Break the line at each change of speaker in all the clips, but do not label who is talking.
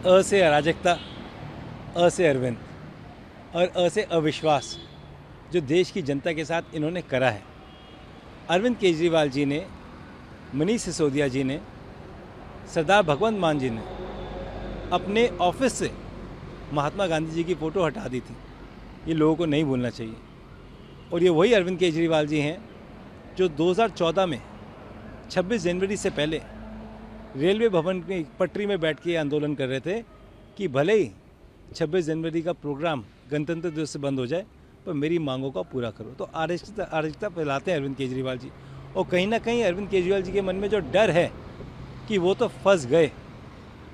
अ से अराजकता, अ से अरविंद और अ से अविश्वास जो देश की जनता के साथ इन्होंने करा है। अरविंद केजरीवाल जी ने, मनीष सिसोदिया जी ने, सरदार भगवंत मान जी ने अपने ऑफिस से महात्मा गांधी जी की फ़ोटो हटा दी थी। ये लोगों को नहीं भूलना चाहिए। और ये वही अरविंद केजरीवाल जी हैं जो 2014 में 26 जनवरी से पहले रेलवे भवन की पटरी में बैठ के आंदोलन कर रहे थे कि भले ही 26 जनवरी का प्रोग्राम गणतंत्र दिवस से बंद हो जाए पर मेरी मांगों का पूरा करो। तो अराजकता फैलाते हैं अरविंद केजरीवाल जी। और कहीं ना कहीं अरविंद केजरीवाल जी के मन में जो डर है कि वो तो फंस गए,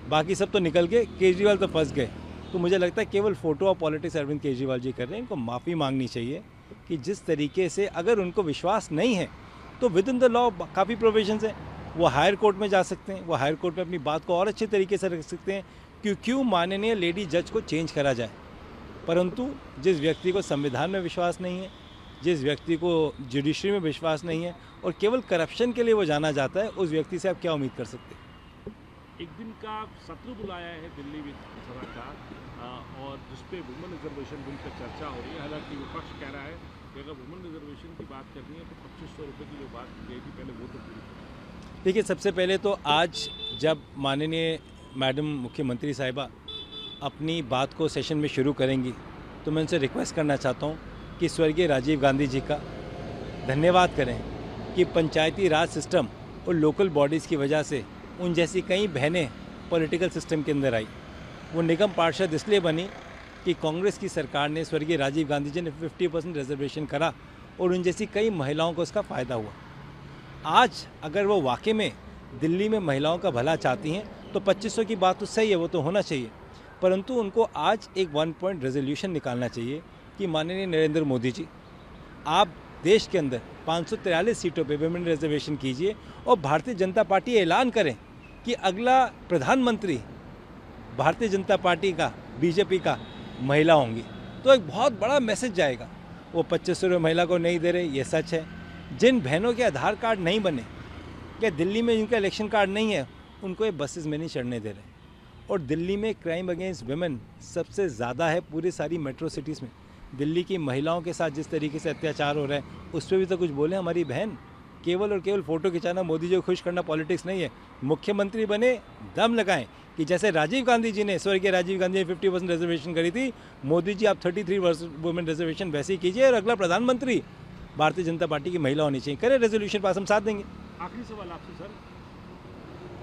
बाकी सब तो निकल गए, केजरीवाल तो फंस गए। तो मुझे लगता है केवल फ़ोटो और पॉलिटिक्स अरविंद केजरीवाल जी कर रहे हैं। इनको माफ़ी मांगनी चाहिए कि जिस तरीके से, अगर उनको विश्वास नहीं है तो विद इन द लॉ काफ़ी प्रोविजंस हैं। वो हायर कोर्ट में जा सकते हैं, वो हायर कोर्ट में अपनी बात को और अच्छे तरीके से रख सकते हैं क्यों माननीय लेडी जज को चेंज करा जाए। परंतु जिस व्यक्ति को संविधान में विश्वास नहीं है, जिस व्यक्ति को जुडिशरी में विश्वास नहीं है और केवल करप्शन के लिए वो जाना जाता है, उस व्यक्ति से आप क्या उम्मीद कर सकते हैं।
एक दिन का सत्र बुलाया है दिल्ली विधानसभा का और जिसपे वुमेन रिजर्वेशन बिल पर चर्चा हो रही है। हालांकि विपक्ष कह रहा है कि अगर वुमेन रिजर्वेशन की बात करनी है तो 2500 रुपये की जो बात की गई थी पहले वो तो पूरी करें।
देखिए, सबसे पहले तो आज जब माननीय मैडम मुख्यमंत्री साहिबा अपनी बात को सेशन में शुरू करेंगी तो मैं उनसे रिक्वेस्ट करना चाहता हूँ कि स्वर्गीय राजीव गांधी जी का धन्यवाद करें कि पंचायती राज सिस्टम और लोकल बॉडीज़ की वजह से उन जैसी कई बहनें पॉलिटिकल सिस्टम के अंदर आई। वो निगम पार्षद इसलिए बनी कि कांग्रेस की सरकार ने, स्वर्गीय राजीव गांधी जी ने 50% रिजर्वेशन करा और उन जैसी कई महिलाओं को उसका फ़ायदा हुआ। आज अगर वो वाकई में दिल्ली में महिलाओं का भला चाहती हैं तो 2500 की बात तो सही है, वो तो होना चाहिए। परंतु उनको आज एक 1 पॉइंट रेजोल्यूशन निकालना चाहिए कि माननीय नरेंद्र मोदी जी, आप देश के अंदर 543 सीटों पे वुमेन रिजर्वेशन कीजिए और भारतीय जनता पार्टी ऐलान करें कि अगला प्रधानमंत्री भारतीय जनता पार्टी का, बीजेपी का महिला होंगी। तो एक बहुत बड़ा मैसेज जाएगा। वो 2500 रुपये महिला को नहीं दे रहे, ये सच है। जिन बहनों के आधार कार्ड नहीं बने, क्या दिल्ली में जिनका इलेक्शन कार्ड नहीं है, उनको ये बसेस में नहीं चढ़ने दे रहे। और दिल्ली में क्राइम अगेंस्ट वुमेन सबसे ज़्यादा है पूरी सारी मेट्रो सिटीज़ में। दिल्ली की महिलाओं के साथ जिस तरीके से अत्याचार हो रहा है उस पर भी तो कुछ बोले हमारी बहन। केवल और केवल फ़ोटो खिंचाना, मोदी जी को खुश करना पॉलिटिक्स नहीं है। मुख्यमंत्री बने, दम लगाएं कि जैसे राजीव गांधी जी ने, स्वर्गीय राजीव गांधी ने 50% रिजर्वेशन करी थी, मोदी जी आप 33 वुमेन रिजर्वेशन वैसे ही कीजिए और अगला प्रधानमंत्री भारतीय जनता पार्टी की महिला होनी चाहिए। करें रेजोल्यूशन पास, हम साथ देंगे।
आखिरी सवाल आपसे सर,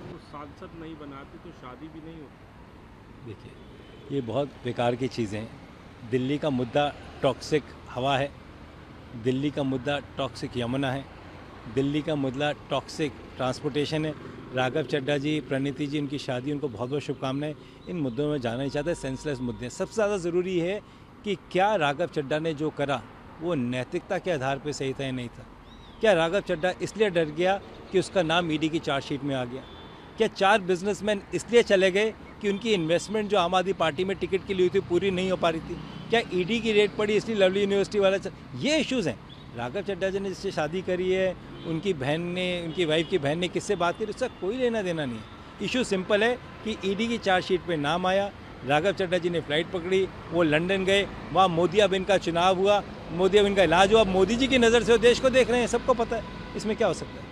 तो सांसद नहीं बनाते तो शादी भी नहीं होती।
देखिए, ये बहुत बेकार की चीज़ें हैं। दिल्ली का मुद्दा टॉक्सिक हवा है, दिल्ली का मुद्दा टॉक्सिक यमुना है, दिल्ली का मुद्दा टॉक्सिक ट्रांसपोर्टेशन है। राघव चड्ढा जी, प्रणीति जी, उनकी शादी, उनको बहुत बहुत शुभकामनाएं। इन मुद्दों में जाना नहीं चाहता, सेंसलेस मुद्दे हैं। सबसे ज़्यादा ज़रूरी है कि क्या राघव चड्ढा ने जो करा वो नैतिकता के आधार पर सही था या नहीं था। क्या राघव चड्ढा इसलिए डर गया कि उसका नाम ईडी की चार्जशीट में आ गया? क्या 4 बिजनेसमैन इसलिए चले गए कि उनकी इन्वेस्टमेंट जो आम आदमी पार्टी में टिकट के लिए हुई थी पूरी नहीं हो पा रही थी? क्या ईडी की रेट पड़ी इसलिए लवली यूनिवर्सिटी वाला ये इश्यूज़ हैं। राघव चड्ढा जी ने जिससे शादी करी है, उनकी बहन ने, उनकी वाइफ की बहन ने किससे बात करी, उसका कोई लेना देना नहीं है। इशू सिंपल है कि ईडी की चार्जशीट पे नाम आया, राघव चड्ढा जी ने फ़्लाइट पकड़ी, वो लंदन गए, वहाँ मोदी अब इनका चुनाव हुआ, मोदी अब इनका इलाज हुआ। मोदी जी की नज़र से वो देश को देख रहे हैं, सबको पता है। इसमें क्या हो सकता है।